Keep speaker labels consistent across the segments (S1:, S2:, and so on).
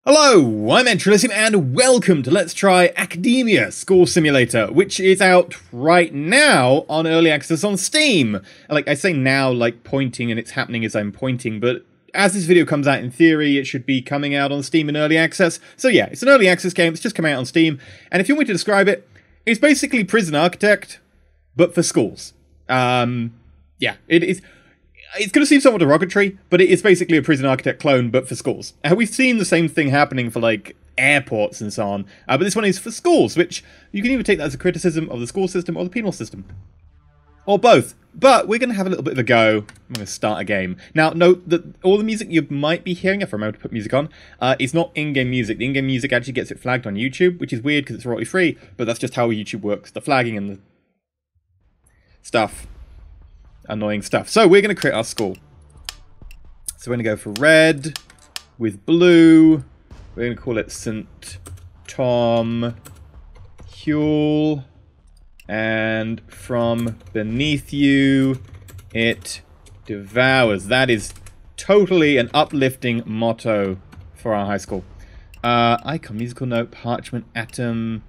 S1: Hello, I'm EnterElysium and welcome to Let's Try Academia School Simulator, which is out right now on Early Access on Steam. Like, I say now, like pointing, and it's happening as I'm pointing, but as this video comes out, in theory, it should be coming out on Steam in Early Access. So yeah, it's an Early Access game, it's just come out on Steam, and if you want me to describe it, it's basically Prison Architect, but for schools. Yeah, it is. It's going to seem somewhat derogatory, but it is basically a Prison Architect clone, but for schools. We've seen the same thing happening for, like, airports and so on, but this one is for schools, which you can either take that as a criticism of the school system or the penal system. Or both. But we're going to have a little bit of a go. I'm going to start a game. Now, note that all the music you might be hearing, if I remember to put music on, is not in-game music. The in-game music actually gets it flagged on YouTube, which is weird because it's royalty free, but that's just how YouTube works. The flagging and the stuff. Annoying stuff. So we're going to create our school. So we're going to go for red with blue. We're going to call it St. Tom Huel. And from beneath you, it devours. That is totally an uplifting motto for our high school. Icon, musical note, parchment, atom.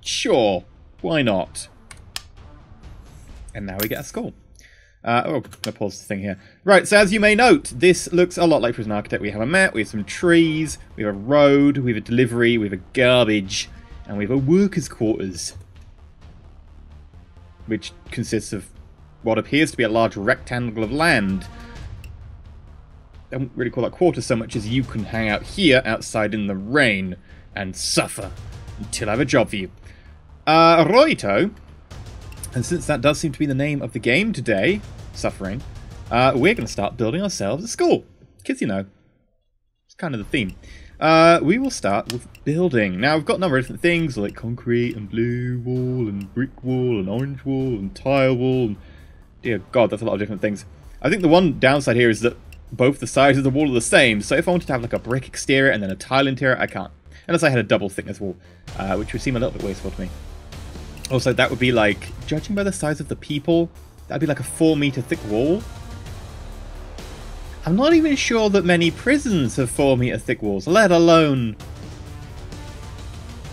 S1: Sure, why not? And now we get a school. I'll pause the thing here. Right, so as you may note, this looks a lot like Prison Architect. We have a map, we have some trees, we have a road, we have a delivery, we have a garbage, and we have a workers' quarters. Which consists of what appears to be a large rectangle of land. I don't really call that quarters so much as you can hang out here outside in the rain and suffer until I have a job for you. Righto. And since that does seem to be the name of the game today, suffering, we're going to start building ourselves a school. Kids, you know, it's kind of the theme. We will start with building. Now, we've got a number of different things, like concrete and blue wall and brick wall and orange wall and tile wall. And, dear God, that's a lot of different things. I think the one downside here is that both the sides of the wall are the same. So if I wanted to have like a brick exterior and then a tile interior, I can't. Unless I had a double thickness wall, which would seem a little bit wasteful to me. Also, that would be like, judging by the size of the people, that'd be like a 4-meter thick wall. I'm not even sure that many prisons have 4-meter thick walls, let alone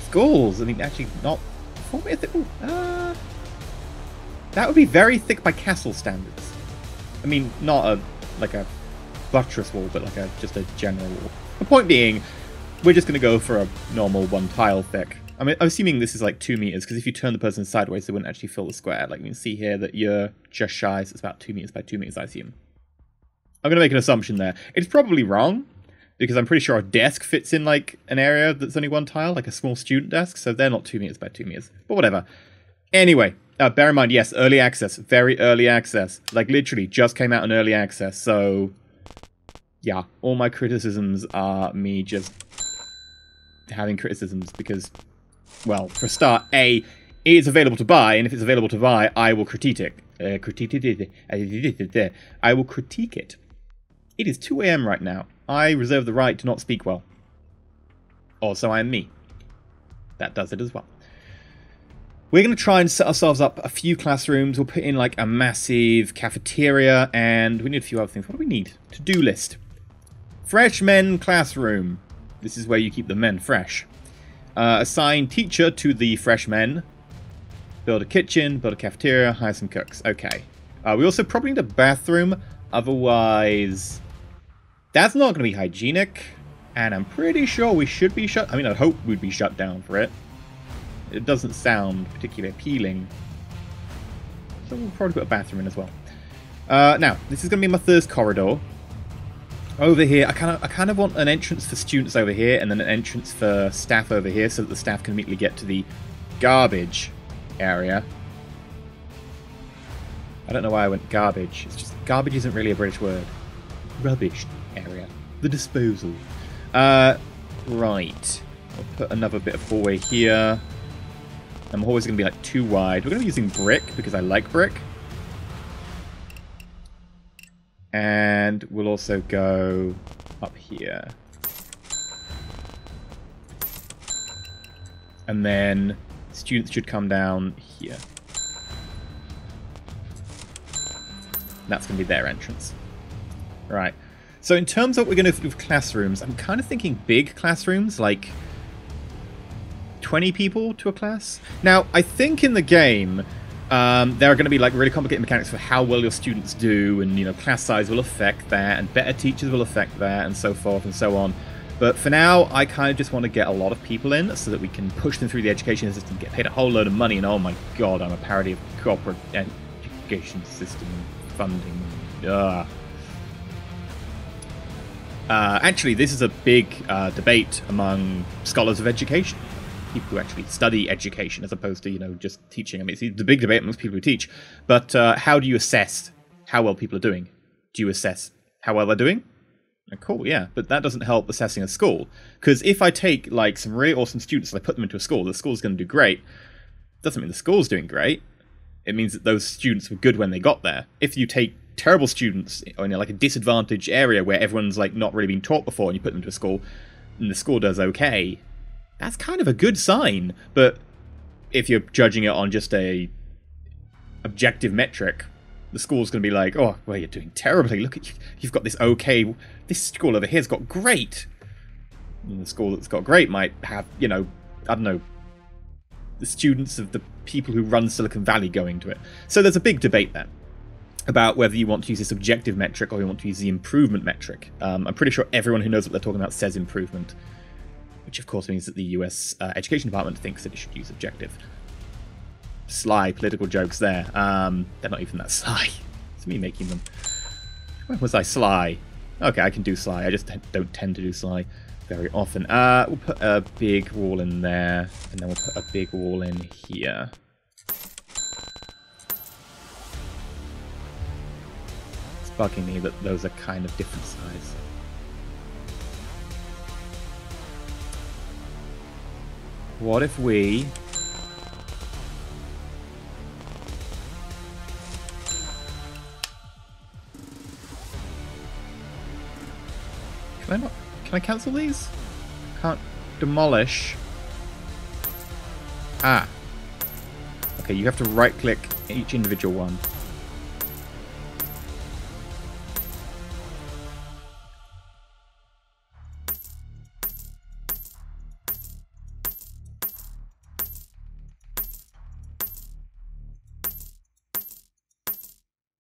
S1: schools. I mean, actually, not 4-meter thick wall. That would be very thick by castle standards. I mean, not like a buttress wall, but like just a general wall. The point being, we're just going to go for a normal 1 tile thick. I mean, I'm assuming this is like 2 meters, because if you turn the person sideways, they wouldn't actually fill the square. Like, you can see here that you're just shy, so it's about 2 meters by 2 meters, I assume. I'm going to make an assumption there. It's probably wrong, because I'm pretty sure a desk fits in, like, an area that's only 1 tile, like a small student desk, so they're not 2 meters by 2 meters. But whatever. Anyway, bear in mind, yes, early access. Very early access. Like, literally, just came out in early access, so yeah, all my criticisms are me just having criticisms, because, well, for a start, A, it is available to buy, and if it's available to buy, I will critique it. I will critique it. It is 2 AM right now. I reserve the right to not speak well. Also, I am me. That does it as well. We're going to try and set ourselves up a few classrooms. We'll put in, like, a massive cafeteria, and we need a few other things. What do we need? To-do list. Fresh men classroom. This is where you keep the men fresh. Assign teacher to the fresh men. Build a kitchen, build a cafeteria, hire some cooks. Okay. We also probably need a bathroom. Otherwise, that's not going to be hygienic. And I'm pretty sure we should be shut... I mean, I hope we'd be shut down for it. It doesn't sound particularly appealing. So we'll probably put a bathroom in as well. Now, this is going to be my first corridor. Over here, I kind of want an entrance for students over here, and then an entrance for staff over here, so that the staff can immediately get to the garbage area. I don't know why I went garbage. It's just garbage isn't really a British word. Rubbish area. The disposal. Right. I'll put another bit of hallway here. And the hallway's going to be like too wide. We're going to be using brick because I like brick. And we'll also go up here. And then students should come down here. That's going to be their entrance. Right. So in terms of what we're going to do with classrooms, I'm kind of thinking big classrooms, like 20 people to a class. Now, I think in the game, there are going to be like really complicated mechanics for how well your students do, and you know, class size will affect that, and better teachers will affect that, and so forth and so on. But for now, I kind of just want to get a lot of people in so that we can push them through the education system, get paid a whole load of money, and oh my god, I'm a parody of corporate education system funding. Actually, this is a big debate among scholars of education. People who actually study education as opposed to, you know, just teaching. I mean, it's the big debate amongst people who teach. But how do you assess how well people are doing? Do you assess how well they're doing? Cool, yeah, but that doesn't help assessing a school. Because if I take, like, some really awesome students and I put them into a school, the school's going to do great. Doesn't mean the school's doing great. It means that those students were good when they got there. If you take terrible students in, like, a disadvantaged area where everyone's, like, not really been taught before and you put them into a school, and the school does okay, that's kind of a good sign. But if you're judging it on just a objective metric, the school's going to be like, oh, well, you're doing terribly. Look at you. You've got this okay. This school over here's got great. And the school that's got great might have, you know, I don't know, the students of the people who run Silicon Valley going to it. So there's a big debate there about whether you want to use this objective metric or you want to use the improvement metric. I'm pretty sure everyone who knows what they're talking about says improvement, which of course means that the US Education Department thinks that it should use objective. Sly political jokes there. They're not even that sly. It's me making them. When was I sly? Okay, I can do sly. I just don't tend to do sly very often. We'll put a big wall in there, and then we'll put a big wall in here. It's bugging me that those are kind of different size. What if we... Can I cancel these? Can't demolish. Ah. Okay, you have to right click each individual one.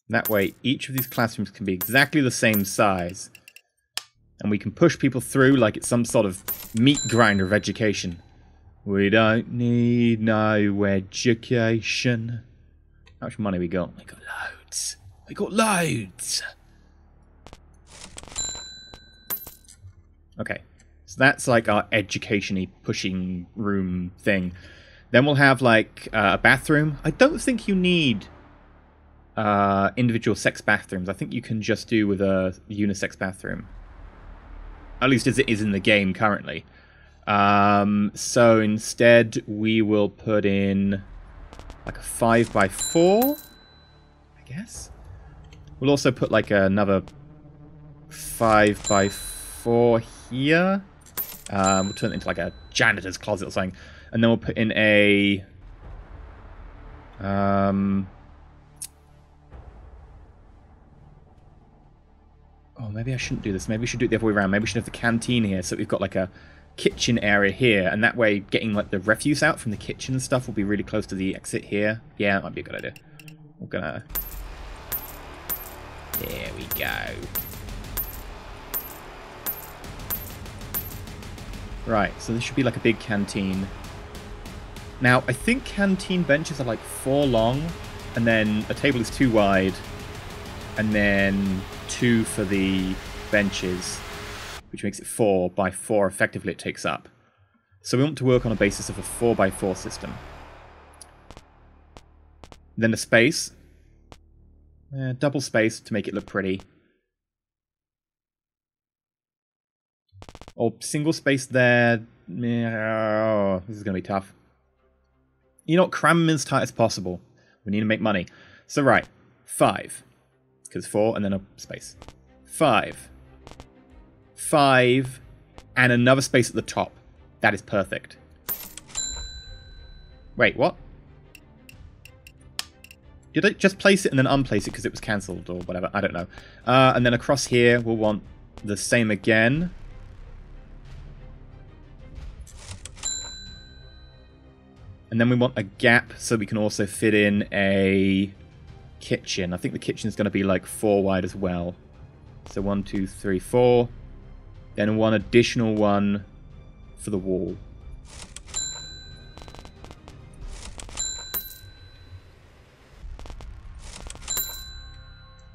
S1: That way, each of these classrooms can be exactly the same size. And we can push people through like it's some sort of meat grinder of education. We don't need no education. How much money we got? We got loads. We got loads. Okay. So that's like our education-y pushing room thing. Then we'll have like a bathroom. I don't think you need individual sex bathrooms. I think you can just do with a unisex bathroom. At least as it is in the game currently. So instead we will put in like a 5x4, I guess. We'll also put like another 5x4 here. We'll turn it into like a janitor's closet or something. And then we'll put in a... Oh, maybe I shouldn't do this. Maybe we should do it the other way around. Maybe we should have the canteen here, so we've got like a kitchen area here, and that way getting like the refuse out from the kitchen and stuff will be really close to the exit here. Yeah, that might be a good idea. We're gonna... There we go. Right, so this should be like a big canteen. Now, I think canteen benches are like 4 long, and then a table is 2 wide, and then 2 for the benches, which makes it 4x4 effectively it takes up. So we want to work on a basis of a 4x4 system. Then a space. Double space to make it look pretty. Or single space there. Oh, this is going to be tough. You know what? Cram them as tight as possible. We need to make money. So right, 5. Because 4 and then a space. 5. 5 and another space at the top. That is perfect. Wait, what? Did I just place it and then unplace it because it was cancelled or whatever? I don't know. And then across here we'll want the same again. And then we want a gap so we can also fit in a kitchen. I think the kitchen is going to be like 4 wide as well. So 1, 2, 3, 4. Then one additional one for the wall.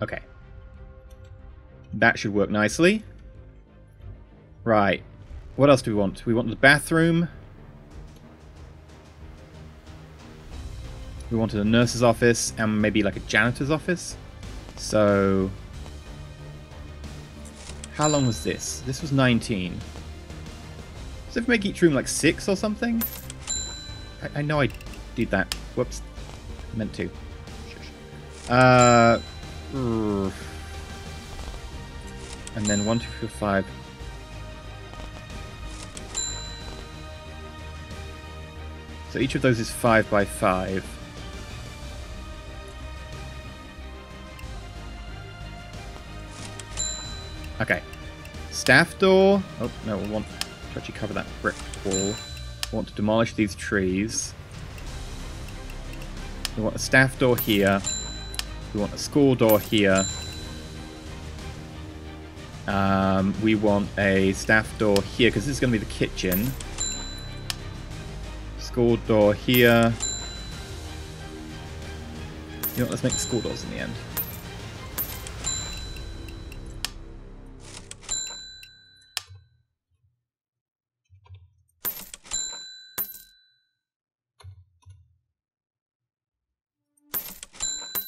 S1: Okay. That should work nicely. Right. What else do we want? We want the bathroom. We wanted a nurse's office and maybe like a janitor's office. So... how long was this? This was 19. So if we make each room like 6 or something? I know I did that. Whoops. I meant to. And then 1, 2, 3, 4, 5. So each of those is 5 by 5. Okay. Staff door. Oh, no, we want to actually cover that brick wall. We want to demolish these trees. We want a staff door here. We want a school door here. We want a staff door here, because this is going to be the kitchen. School door here. You know what, let's make the school doors in the end.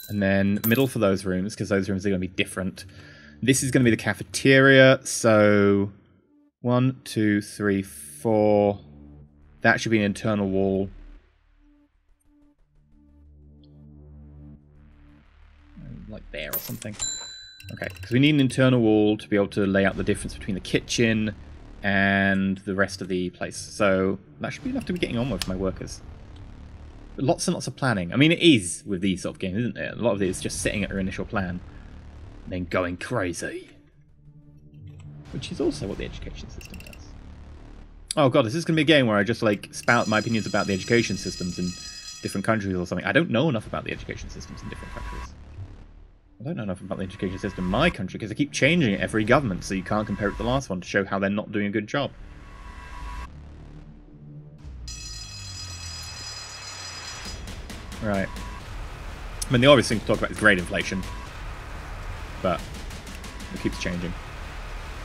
S1: And then middle for those rooms, because those rooms are going to be different. This is going to be the cafeteria, so 1, 2, 3, 4. That should be an internal wall. Like there or something. Okay, because we need an internal wall to be able to lay out the difference between the kitchen and the rest of the place. So that should be enough to be getting on with my workers. But lots and lots of planning. I mean, it is with these sort of games, isn't it? A lot of it is just sitting at your initial plan and then going crazy. Which is also what the education system does. Oh god, is this going to be a game where I just like spout my opinions about the education systems in different countries or something? I don't know enough about the education systems in different countries. I don't know enough about the education system in my country because they keep changing it every government, so you can't compare it to the last one to show how they're not doing a good job. Right. I mean, the obvious thing to talk about is grade inflation. But it keeps changing.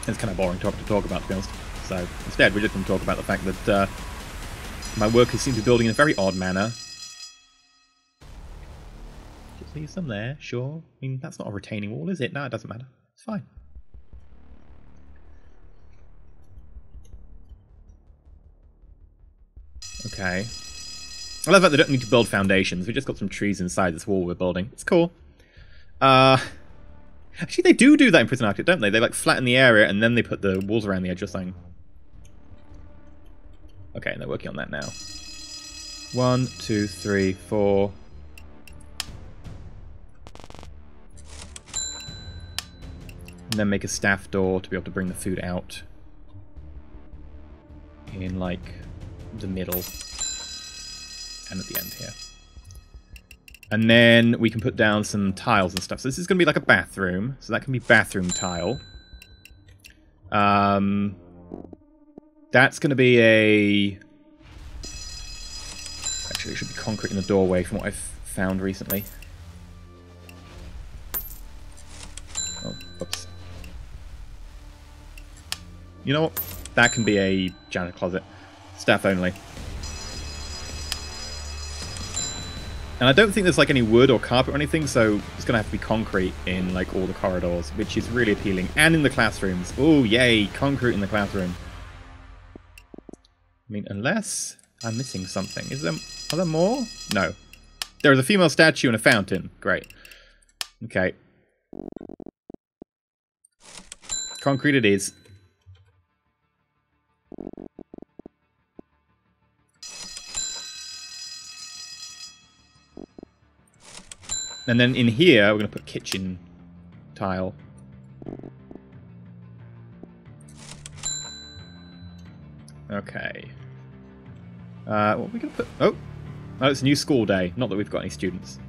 S1: It's kind of boring topic to talk about, to be honest. So instead, we're just going to talk about the fact that my workers seem to be building in a very odd manner. Just leave some there, sure. I mean, that's not a retaining wall, is it? No, it doesn't matter. It's fine. Okay. I love that they don't need to build foundations. We just got some trees inside this wall we're building. It's cool. Actually, they do that in Prison Architect, don't they? They like flatten the area and then they put the walls around the edge or something. Okay, and they're working on that now. 1, 2, 3, 4. And then make a staff door to be able to bring the food out. In like the middle. And at the end here. And then we can put down some tiles and stuff. So this is going to be like a bathroom. So that can be bathroom tile. That's going to be a... Actually, it should be concrete in the doorway from what I've found recently. Oh, oops. You know what? That can be a janitor closet. Staff only. And I don't think there's like any wood or carpet or anything, so it's going to have to be concrete in like all the corridors, which is really appealing. And in the classrooms. Oh, yay, concrete in the classroom. I mean, unless I'm missing something. Are there more? No. There is a female statue and a fountain. Great. Okay. Concrete it is. And then in here, we're going to put kitchen tile. Okay. What are we going to put... Oh, it's a new school day. Not that we've got any students.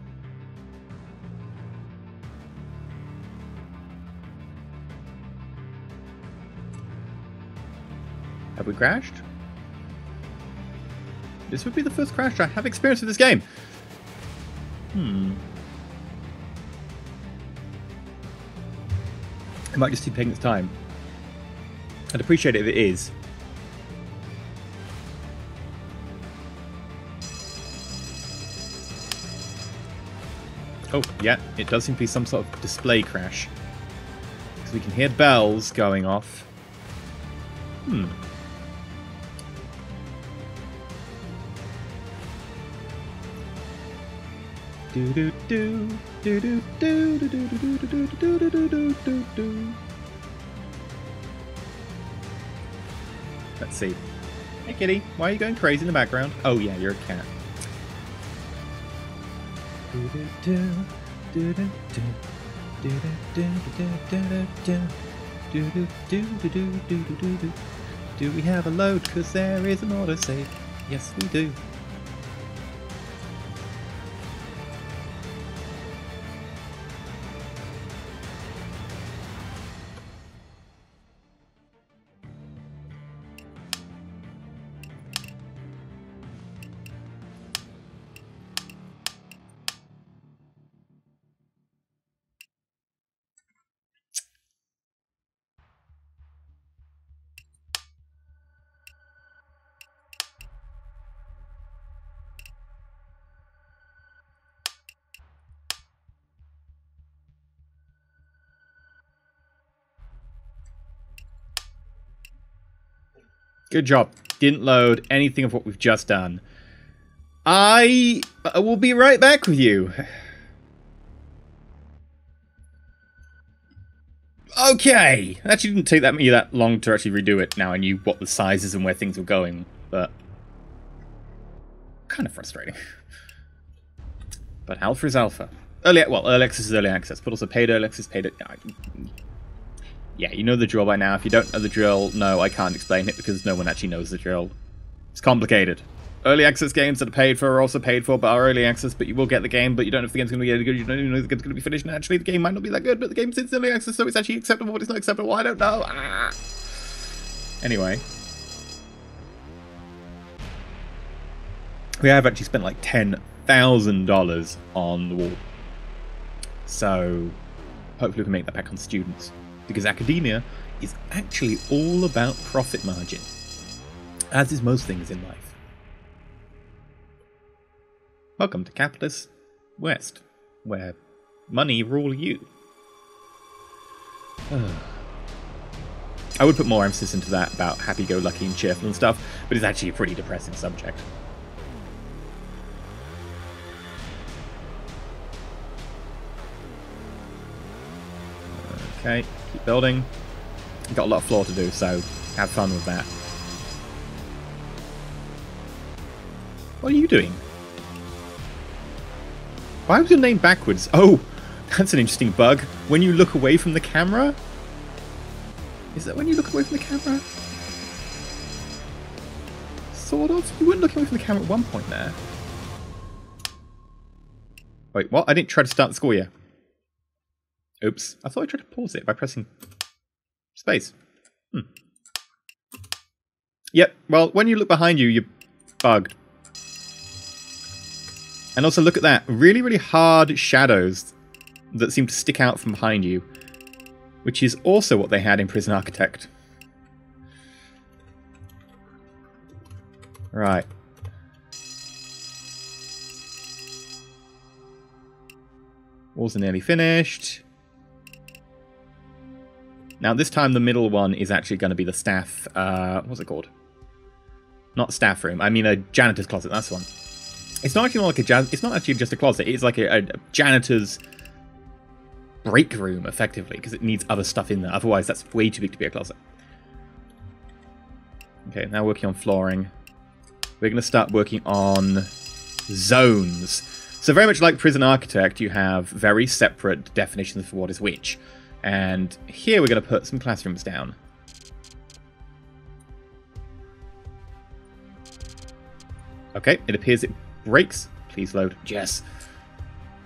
S1: Have we crashed? This would be the first crash I have experienced with this game. It might just be taking its time. I'd appreciate it if it is. Oh, yeah, it does seem to be some sort of display crash. Because we can hear bells going off. Let's see. Hey kitty, why are you going crazy in the background? Oh yeah, you're a cat. Do we have a load? Because there is an autosave. Yes, we do. Good job. Didn't load anything of what we've just done. I will be right back with you. Okay. It actually didn't take me that long to actually redo it. Now I knew what the sizes and where things were going, but kind of frustrating. But alpha is alpha. Early access is early access, but also paid early access, paid... Yeah, you know the drill by now. If you don't know the drill, no, I can't explain it because no one actually knows the drill. It's complicated. Early access games that are paid for are also paid for, but are early access, but you will get the game, but you don't know if the game's going to be any good, you don't even know if the game's going to be finished, and actually the game might not be that good, but the game's in early access, so it's actually acceptable, but it's not acceptable, I don't know. Anyway. We have actually spent like $10,000 on the wall. So, hopefully we can make that back on students. Because academia is actually all about profit margin, as is most things in life. Welcome to Capitalist West, where money rule you. I would put more emphasis into that about happy-go-lucky and cheerful and stuff, but it's actually a pretty depressing subject. Okay, keep building. Got a lot of floor to do, so have fun with that. What are you doing? Why was your name backwards? Oh, that's an interesting bug. When you look away from the camera? Is that when you look away from the camera? Sort of. You weren't looking away from the camera at one point there. Wait, what? I didn't try to start the score yet. Oops. I thought I tried to pause it by pressing space. Yep. Well, when you look behind you, you're bugged. And also look at that. Really, really hard shadows that seem to stick out from behind you. Which is also what they had in Prison Architect. Right. Walls are nearly finished. Now this time the middle one is actually going to be the staff, what's it called? Not staff room, I mean a janitor's closet, that's the one. It's not actually like it's not actually just a closet, it's like a janitor's break room, effectively, because it needs other stuff in there, otherwise that's way too big to be a closet. Okay, now working on flooring. We're going to start working on zones. So very much like Prison Architect, you have very separate definitions for what is which. And here we're going to put some classrooms down. Okay, it appears it breaks. Please load. Yes.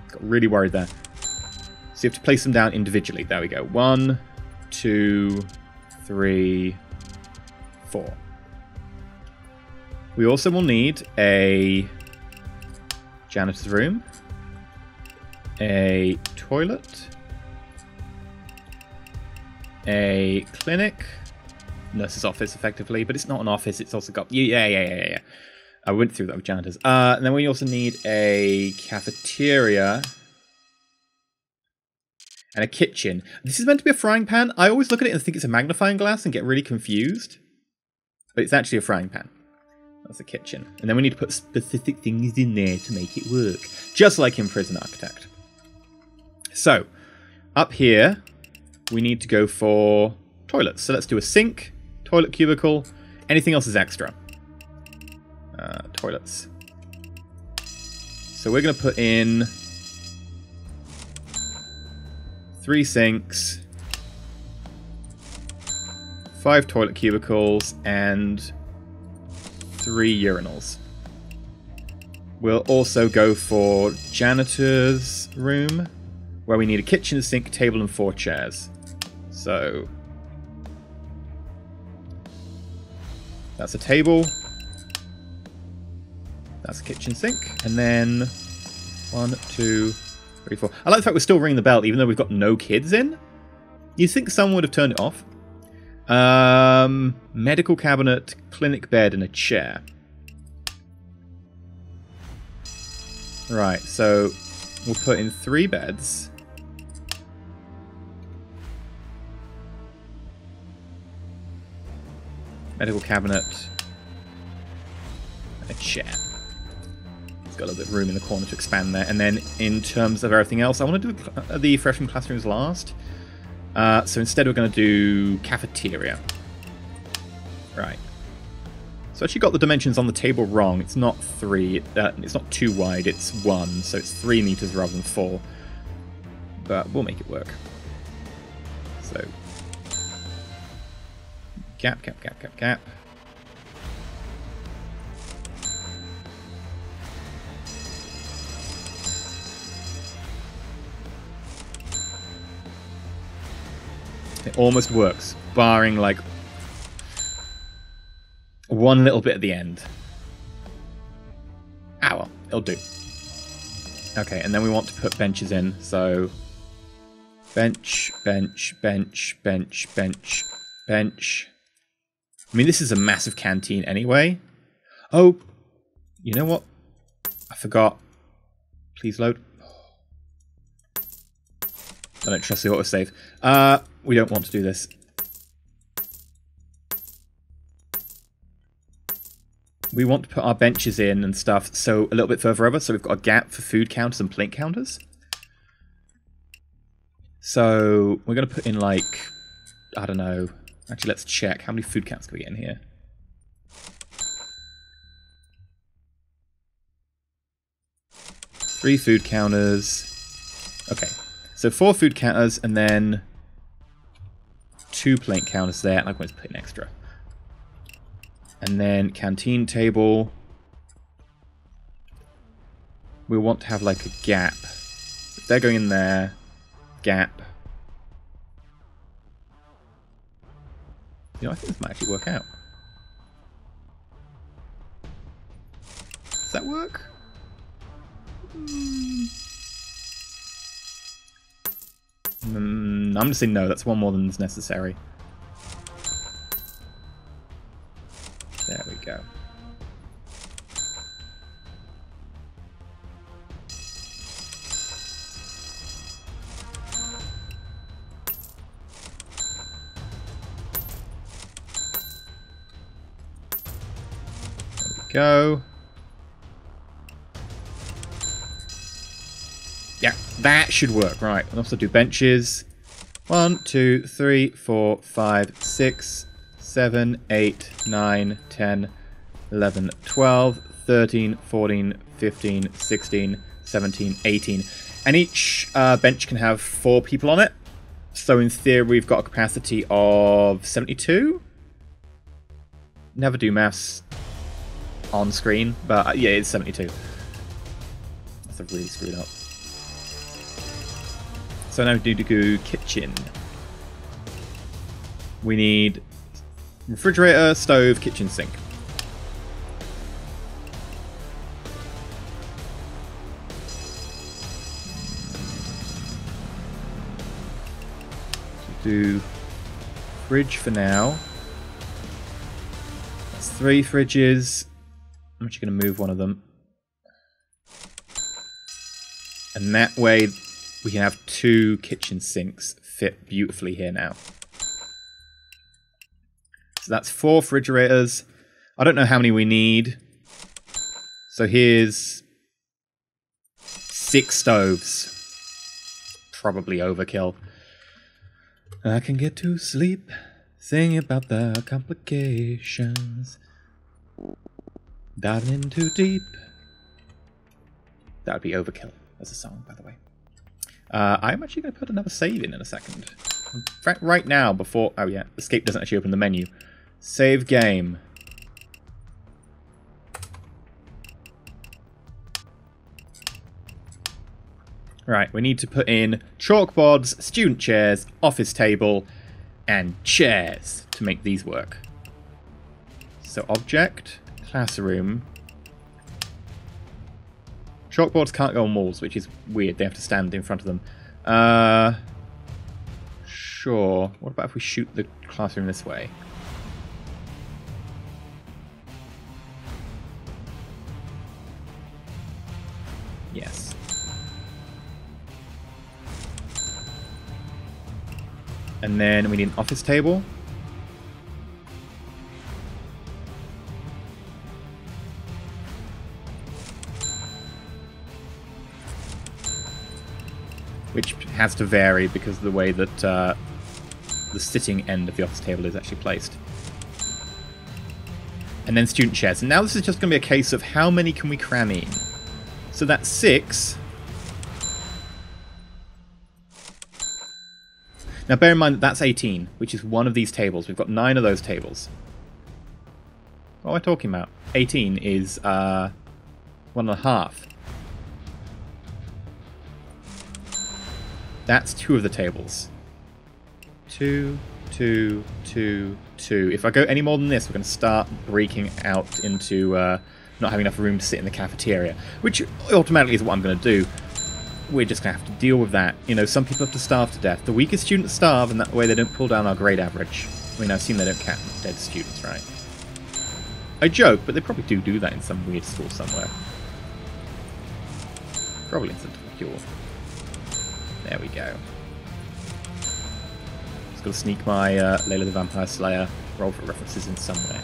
S1: Got really worried there. So you have to place them down individually. There we go. 1, 2, 3, 4. We also will need a janitor's room, a toilet, a clinic, nurse's office effectively, but it's not an office, it's also got... Yeah. I went through that with janitors. And then we also need a cafeteria and a kitchen. This is meant to be a frying pan. I always look at it and think it's a magnifying glass and get really confused. But it's actually a frying pan. That's a kitchen. And then we need to put specific things in there to make it work. Just like in Prison Architect. So, up here, we need to go for toilets. So let's do a sink, toilet cubicle. Anything else is extra. Toilets. So we're going to put in 3 sinks, 5 toilet cubicles, and 3 urinals. We'll also go for janitor's room, where we need a kitchen, a sink, table, and 4 chairs. So that's a table. That's a kitchen sink. And then 1, 2, 3, 4. I like the fact we're still ringing the bell, even though we've got no kids in. You'd think someone would have turned it off. Medical cabinet, clinic bed, and a chair. Right, so we'll put in 3 beds. Medical cabinet. And a chair. It's got a little bit of room in the corner to expand there. And then in terms of everything else, I want to do the freshman classrooms last. So instead we're going to do cafeteria. Right. So I actually got the dimensions on the table wrong. It's not 3. It's not 2 wide, it's 1. So it's 3 meters rather than 4. But we'll make it work. So gap, gap, gap, gap, gap. It almost works, barring like one little bit at the end. Ah, well, it'll do. Okay, and then we want to put benches in, so bench, bench, bench, bench, bench, bench. I mean, this is a massive canteen anyway. Oh, you know what? I forgot. Please load. I don't trust the autosave. We don't want to do this. We want to put our benches in and stuff, so a little bit further over, so we've got a gap for food counters and plate counters. So we're going to put in like, I don't know. Actually, let's check. How many food counts can we get in here? Three food counters. Okay. So 4 food counters and then 2 plate counters there. And I'm going to put in extra. And then canteen table. We want to have like a gap. If they're going in there, gap. You know, I think this might actually work out. Does that work? I'm going to say no, that's one more than is necessary. There we go. There we go. Yeah, that should work. Right, we'll also do benches. 1, 2, 3, 4, 5, 6, 7, 8, 9, 10, 11, 12, 13, 14, 15, 16, 17, 18. And each bench can have 4 people on it. So in theory, we've got a capacity of 72. Never do maths. on screen, but yeah, it's 72. That's really screwed up. So now we need to go kitchen. We need refrigerator, stove, kitchen sink. Do fridge for now. That's 3 fridges. I'm actually going to move one of them. And that way we can have 2 kitchen sinks fit beautifully here now. So that's 4 refrigerators. I don't know how many we need. So here's 6 stoves. Probably overkill. I can get to sleep, sing about the complications. Diving in too deep. That would be overkill as a song, by the way. I'm actually going to put another save in a second. In fact, right now, before... Oh yeah, escape doesn't actually open the menu. Save game. Right, we need to put in chalkboards, student chairs, office table, and chairs to make these work. So object, classroom. Chalkboards can't go on walls, which is weird. They have to stand in front of them. Sure. What about if we shoot the classroom this way? Yes. And then we need an office table. Which has to vary because of the way that the sitting end of the office table is actually placed. And then student chairs. And now this is just going to be a case of how many can we cram in. So that's 6. Now bear in mind that that's 18, which is one of these tables. We've got 9 of those tables. What am I talking about? 18 is 1.5. That's 2 of the tables. 2, 2, 2, 2. If I go any more than this, we're going to start breaking out into not having enough room to sit in the cafeteria, which automatically is what I'm going to do. We're just going to have to deal with that. You know, some people have to starve to death. The weakest students starve, and that way they don't pull down our grade average. I mean, I assume they don't count dead students, right? I joke, but they probably do that in some weird school somewhere. Probably in some cure. There we go. Just got to sneak my Layla the Vampire Slayer roll for references in somewhere.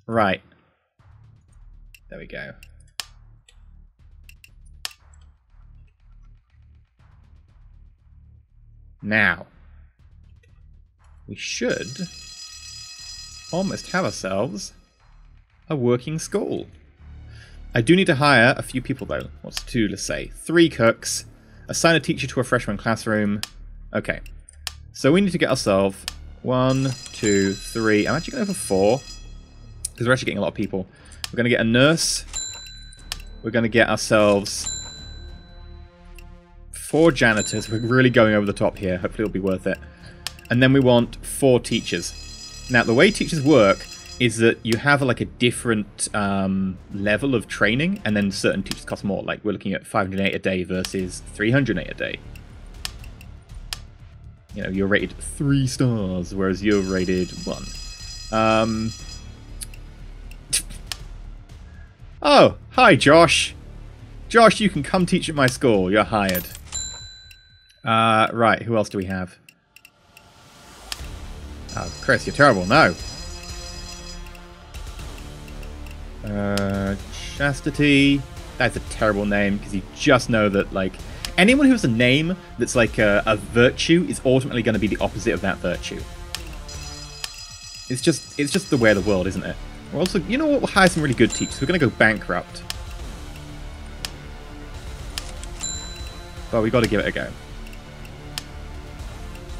S1: Right. There we go. Now, we should almost have ourselves a working school. I do need to hire a few people though. What's 2, let's say? 3 cooks. Assign a teacher to a freshman classroom. Okay. So we need to get ourselves 1, 2, 3. I'm actually going to go for 4. Because we're actually getting a lot of people. We're going to get a nurse. We're going to get ourselves 4 janitors. We're really going over the top here. Hopefully it'll be worth it. And then we want 4 teachers. Now the way teachers work is that you have like a different level of training, and then certain teachers cost more. Like we're looking at 508 a day versus 308 a day. You know, you're rated 3 stars, whereas you're rated 1. Oh, hi Josh. Josh, you can come teach at my school. You're hired. Right, who else do we have? Oh, Chris, you're terrible. No. Chastity. That's a terrible name, because you just know that, like, anyone who has a name that's like a virtue is ultimately going to be the opposite of that virtue. It's just the way of the world, isn't it? We're also, you know what, we'll hire some really good teachers. We're going to go bankrupt. But we got to give it a go.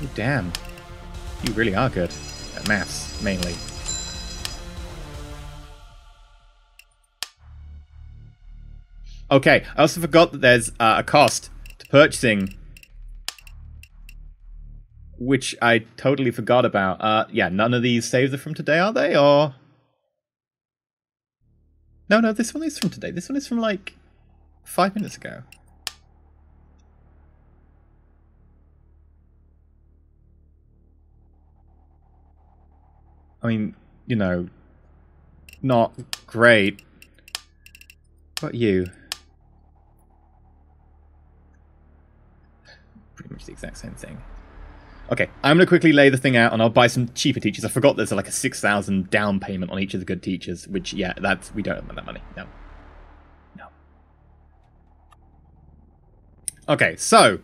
S1: Oh, damn. You really are good at maths, mainly. Okay, I also forgot that there's a cost to purchasing, which I totally forgot about. Yeah, none of these saves are from today, are they? Or... No, this one is from today. This one is from, like, 5 minutes ago. I mean, you know, not great. What about you? Pretty much the exact same thing. Okay, I'm going to quickly lay the thing out and I'll buy some cheaper teachers. I forgot there's like a 6,000 down payment on each of the good teachers, which, yeah, we don't have that money. No. No. Okay, so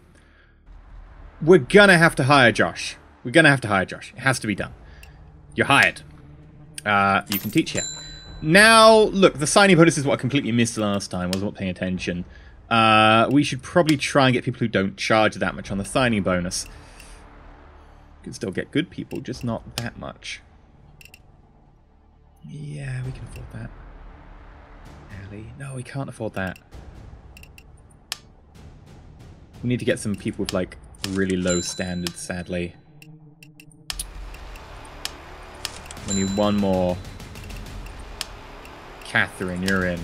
S1: we're going to have to hire Josh. We're going to have to hire Josh. It has to be done. You're hired. You can teach here. Now, look, the signing bonus is what I completely missed last time. I wasn't paying attention. We should probably try and get people who don't charge that much on the signing bonus. We can still get good people, just not that much. Yeah, we can afford that. Ellie. No, we can't afford that. We need to get some people with, like, really low standards, sadly. We need one more. Catherine, you're in.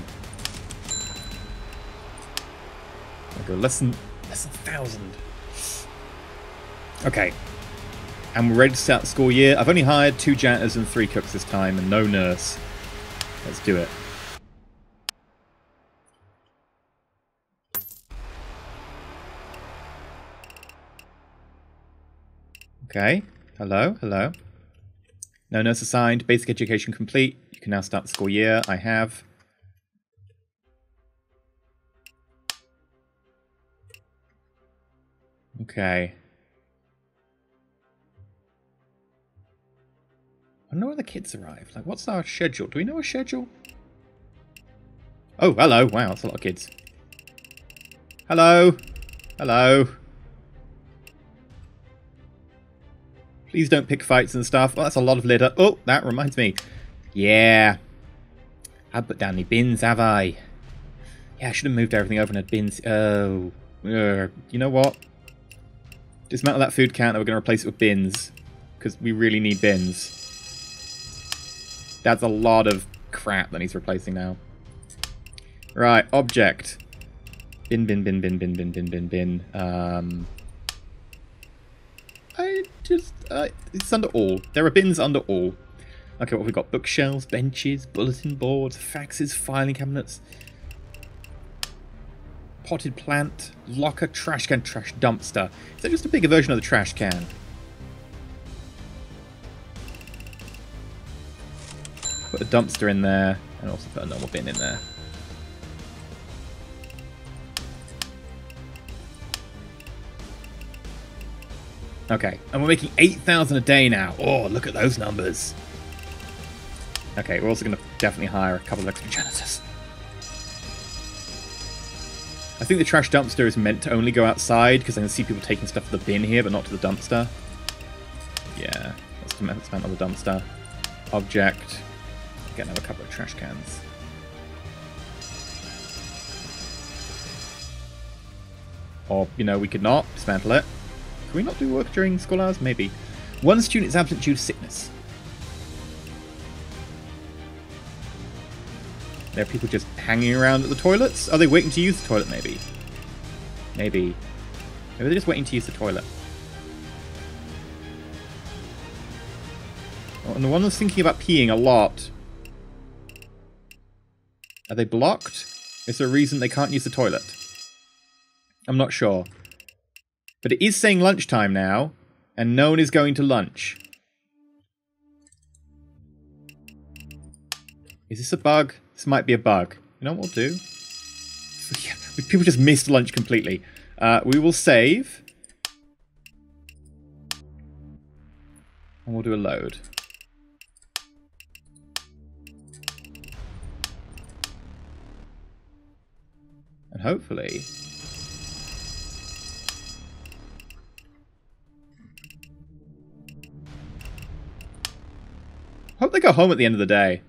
S1: I'll go less than 1,000. Okay. And we're ready to start the school year. I've only hired 2 janitors and 3 cooks this time, and no nurse. Let's do it. Okay. Hello, hello. No nurse assigned. Basic education complete. You can now start the school year. I have. Okay. I wonder when the kids arrive. Like, what's our schedule? Do we know a schedule? Oh, hello. Wow, that's a lot of kids. Hello. Hello. Please don't pick fights and stuff. Oh, that's a lot of litter. Oh, that reminds me. Yeah. I haven't put down any bins, have I? Yeah, I should have moved everything over and had bins. Oh. You know what? Dismantle that food counter. We're going to replace it with bins. Because we really need bins. That's a lot of crap that he's replacing now. Right, object. Bin, bin, bin, bin, bin, bin, bin, bin, bin. It's under all. There are bins under all. Okay, what have we got? Bookshelves, benches, bulletin boards, faxes, filing cabinets. Potted plant, locker, trash can, trash dumpster. Is that just a bigger version of the trash can? Put a dumpster in there, and also put a normal bin in there. Okay, and we're making 8,000 a day now. Oh, look at those numbers. Okay, we're also going to definitely hire a couple of extra janitors. I think the trash dumpster is meant to only go outside, because I can see people taking stuff to the bin here, but not to the dumpster. Yeah, let's dismantle the dumpster. Object. Get another couple of trash cans. Or, you know, we could not dismantle it. Can we not do work during school hours? Maybe. One student is absent due to sickness. There are people just hanging around at the toilets? Are they waiting to use the toilet, maybe? Maybe. Maybe they're just waiting to use the toilet. Oh, and the one that's thinking about peeing a lot. Are they blocked? Is there a reason they can't use the toilet? I'm not sure. But it is saying lunchtime now, and no one is going to lunch. Is this a bug? This might be a bug. You know what we'll do? People just missed lunch completely. We will save. And we'll do a load. And hopefully... Hope they go home at the end of the day.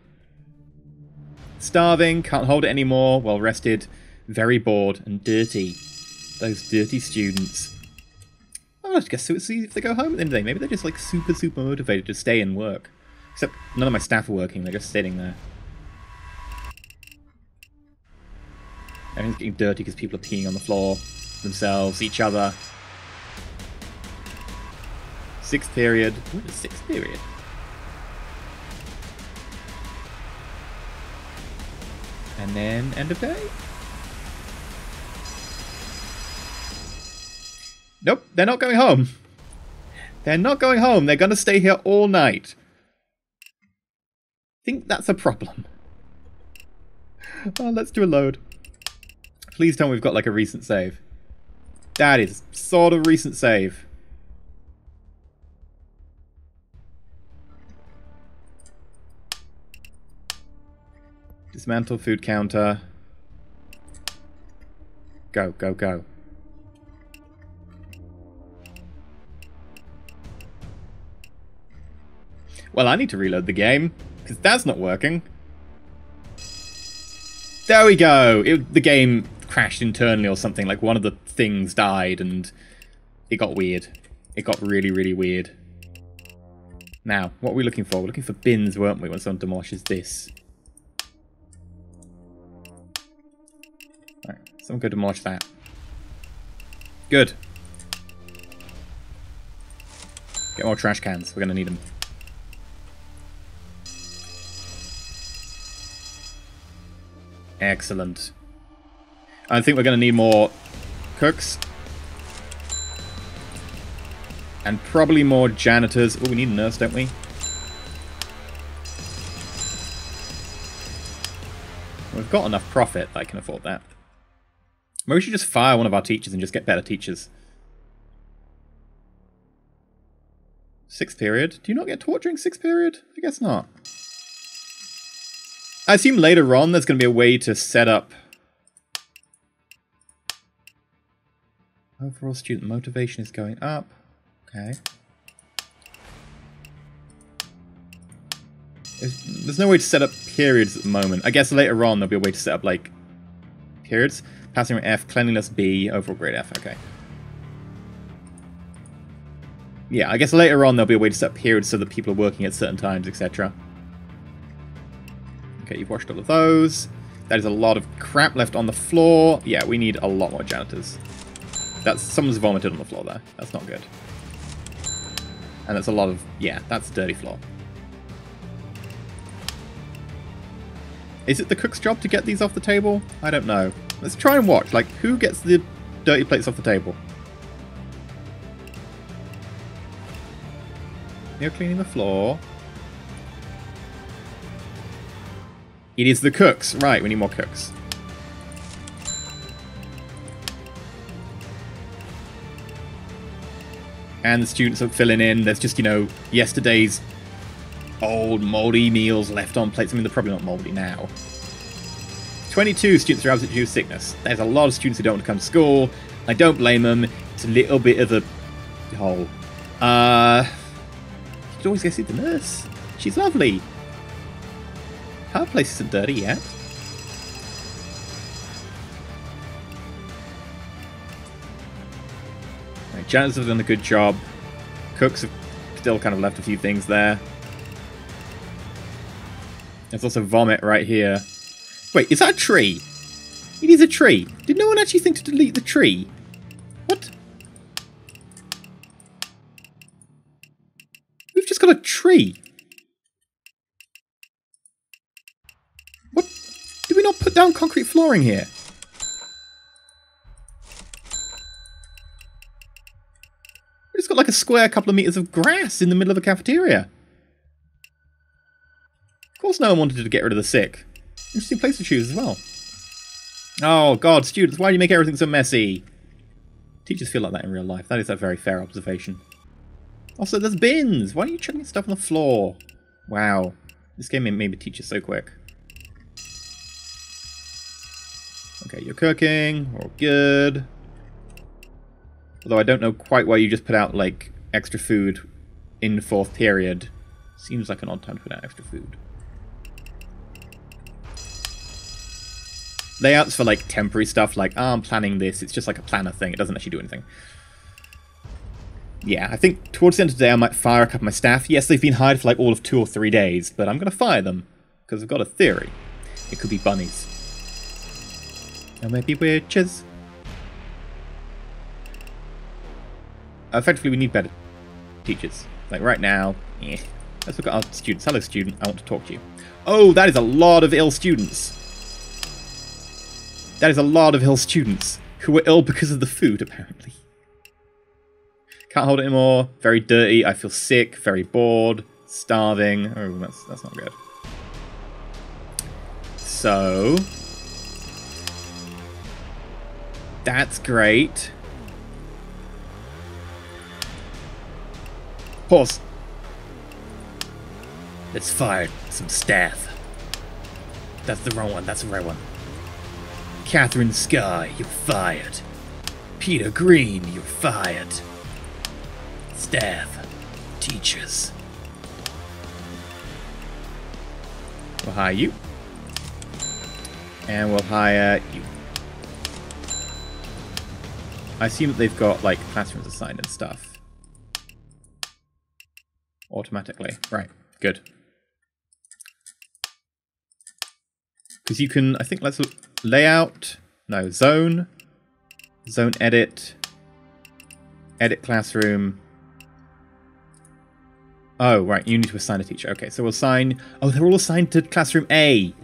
S1: Starving, can't hold it anymore, well rested, very bored, and dirty. Those dirty students. Oh, I guess we'll see if they go home at the end of the day. Maybe they're just like super, super motivated to stay and work. Except none of my staff are working, they're just sitting there. Everything's getting dirty because people are peeing on the floor, themselves, each other. Sixth period. What is sixth period? And then end of day? Nope, they're not going home. They're not going home. They're going to stay here all night. I think that's a problem. Oh, let's do a load. Please tell me we've got like a recent save. That is sort of recent save. Dismantle food counter. Go, go, go. Well, I need to reload the game, because that's not working. There we go! The game crashed internally or something, like one of the things died and it got weird. It got really, really weird. Now, what are we looking for? We're looking for bins, weren't we, when someone demolishes this. Alright, someone go demolish that. Good. Get more trash cans, we're going to need them. Excellent. I think we're going to need more cooks. And probably more janitors. Oh, we need a nurse, don't we? We've got enough profit that I can afford that. Maybe we should just fire one of our teachers and just get better teachers. Sixth period? Do you not get taught during sixth period? I guess not. I assume later on there's going to be a way to set up overall student motivation is going up. Okay. There's no way to set up periods at the moment. I guess later on there'll be a way to set up like periods. Passing rate F, cleanliness B, overall grade F. Okay. Yeah, I guess later on there'll be a way to set up periods so that people are working at certain times, etc. Okay, you've washed all of those. That is a lot of crap left on the floor. Yeah, we need a lot more janitors. Someone's vomited on the floor there. That's not good. And that's a lot of... yeah, that's a dirty floor. Is it the cook's job to get these off the table? I don't know. Let's try and watch. Like, who gets the dirty plates off the table? You're cleaning the floor. It is the cooks. Right, we need more cooks. And the students are filling in. There's just, you know, yesterday's old mouldy meals left on plates. I mean, they're probably not mouldy now. 22 students are absolutely due to sickness. There's a lot of students who don't want to come to school. I don't blame them. It's a little bit of a hole. You could always go see the nurse. She's lovely. Her place isn't dirty yet. Right, janitors have done a good job. Cooks have still kind of left a few things there. There's also vomit right here. Wait, is that a tree? It is a tree. Did no one actually think to delete the tree? What? We've just got a tree. What? Did we not put down concrete flooring here? We just got like a square couple of meters of grass in the middle of the cafeteria. Of course no one wanted to get rid of the sick. Interesting place to choose as well. Oh god, students, why do you make everything so messy? Teachers feel like that in real life. That is a very fair observation. Also, there's bins! Why are you chucking stuff on the floor? Wow. This game made me teach you so quick. Okay, you're cooking. All good. Although I don't know quite why you just put out, like, extra food in 4th period. Seems like an odd time to put out extra food. Layouts for like temporary stuff, like, I'm planning this. It's just like a planner thing. It doesn't actually do anything. Yeah, I think towards the end of the day I might fire a couple of my staff. Yes, they've been hired for like all of 2 or 3 days, but I'm going to fire them because I've got a theory. It could be bunnies. Or maybe witches. Effectively, we need better teachers. Like right now, let's look at our students. Hello, student. I want to talk to you. Oh, that is a lot of ill students. That is a lot of ill students who were ill because of the food, apparently. Can't hold it anymore. Very dirty. I feel sick. Very bored. Starving. Oh, that's not good. So that's great. Pause. Let's fire some staff. That's the wrong one. That's the right one. Catherine Sky, you're fired. Peter Green, you're fired. Staff. Teachers. We'll hire you. And we'll hire you. I assume that they've got, like, classrooms assigned and stuff. Automatically. Right. Good. Because you can, I think, let's look. Layout. No, zone. Zone edit. Edit classroom. Oh, right. You need to assign a teacher. Okay, so we'll assign... Oh, they're all assigned to classroom A.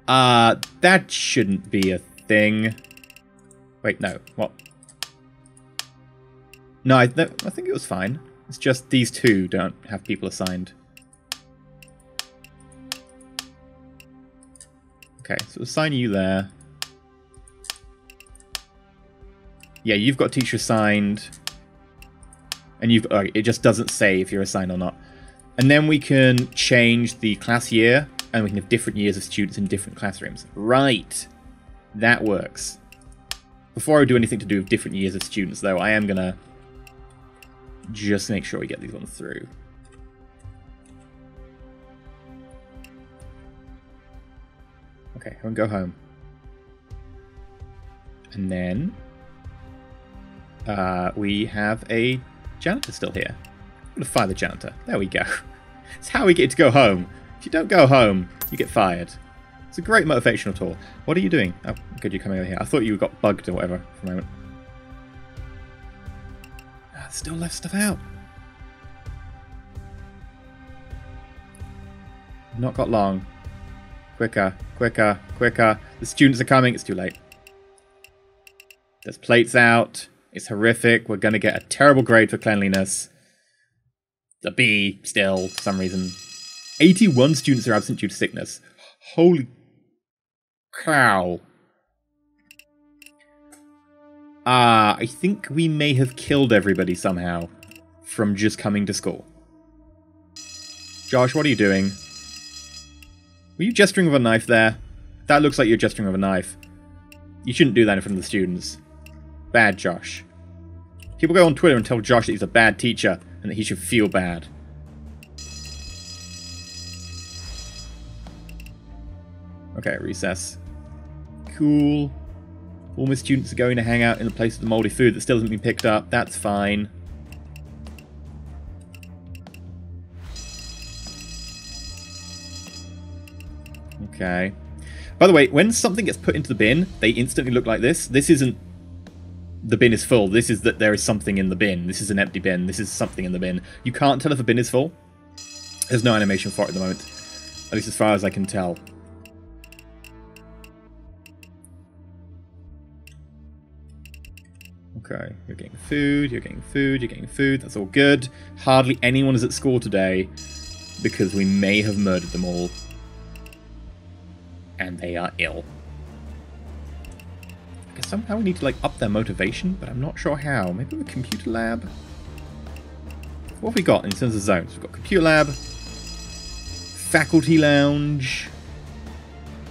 S1: That shouldn't be a thing. Wait, no. What? No, I think it was fine. It's just these two don't have people assigned. Okay, so we'll assign you there. Yeah, you've got teacher assigned. And you've... it just doesn't say if you're assigned or not. And then we can change the class year. And we can have different years of students in different classrooms. Right. That works. Before I do anything to do with different years of students, though, I am going to just make sure we get these ones through. Okay, everyone go home. And then we have a janitor still here. I'm going to fire the janitor. There we go. It's how we get to go home. If you don't go home, you get fired. It's a great motivational tool. What are you doing? Oh, good, you're coming over here. I thought you got bugged or whatever for a moment. Still left stuff out. Not got long. Quicker, quicker, quicker. The students are coming. It's too late. There's plates out. It's horrific. We're going to get a terrible grade for cleanliness. It's a B still, for some reason. 81 students are absent due to sickness. Holy cow. I think we may have killed everybody somehow from just coming to school. Josh, what are you doing? Were you gesturing with a knife there? That looks like you're gesturing with a knife. You shouldn't do that in front of the students. Bad Josh. People go on Twitter and tell Josh that he's a bad teacher and that he should feel bad. Okay, recess. Cool. All my students are going to hang out in the place of the mouldy food that still hasn't been picked up. That's fine. Okay. By the way, when something gets put into the bin, they instantly look like this. This isn't the bin is full. This is that there is something in the bin. This is an empty bin. This is something in the bin. You can't tell if a bin is full. There's no animation for it at the moment. At least as far as I can tell. Okay, you're getting food, you're getting food, you're getting food. That's all good. Hardly anyone is at school today because we may have murdered them all. And they are ill. I guess somehow we need to, like, up their motivation, but I'm not sure how. Maybe with a computer lab? What have we got in terms of zones? We've got computer lab, faculty lounge,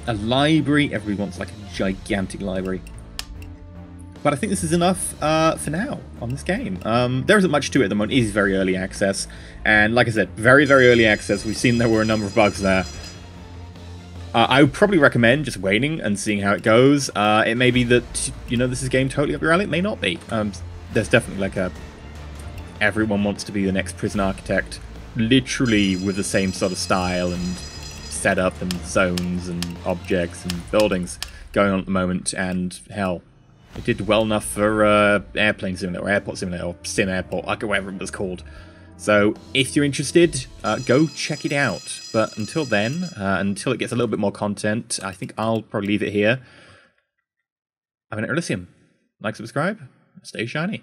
S1: a library. Everybody wants, like, a gigantic library. But I think this is enough for now on this game. There isn't much to it at the moment. It is very early access. And like I said, very, very early access. We've seen there were a number of bugs there. I would probably recommend just waiting and seeing how it goes. It may be that, you know, this is a game totally up your alley. It may not be. There's definitely like a... Everyone wants to be the next prison architect. Literally with the same sort of style and setup and zones and objects and buildings going on at the moment. And hell, it did well enough for Airplane Simulator or Airport Simulator or Sim Airport, like whatever it was called. So if you're interested, go check it out. But until then, until it gets a little bit more content, I think I'll probably leave it here. I'm EnterElysium. Like, subscribe, stay shiny.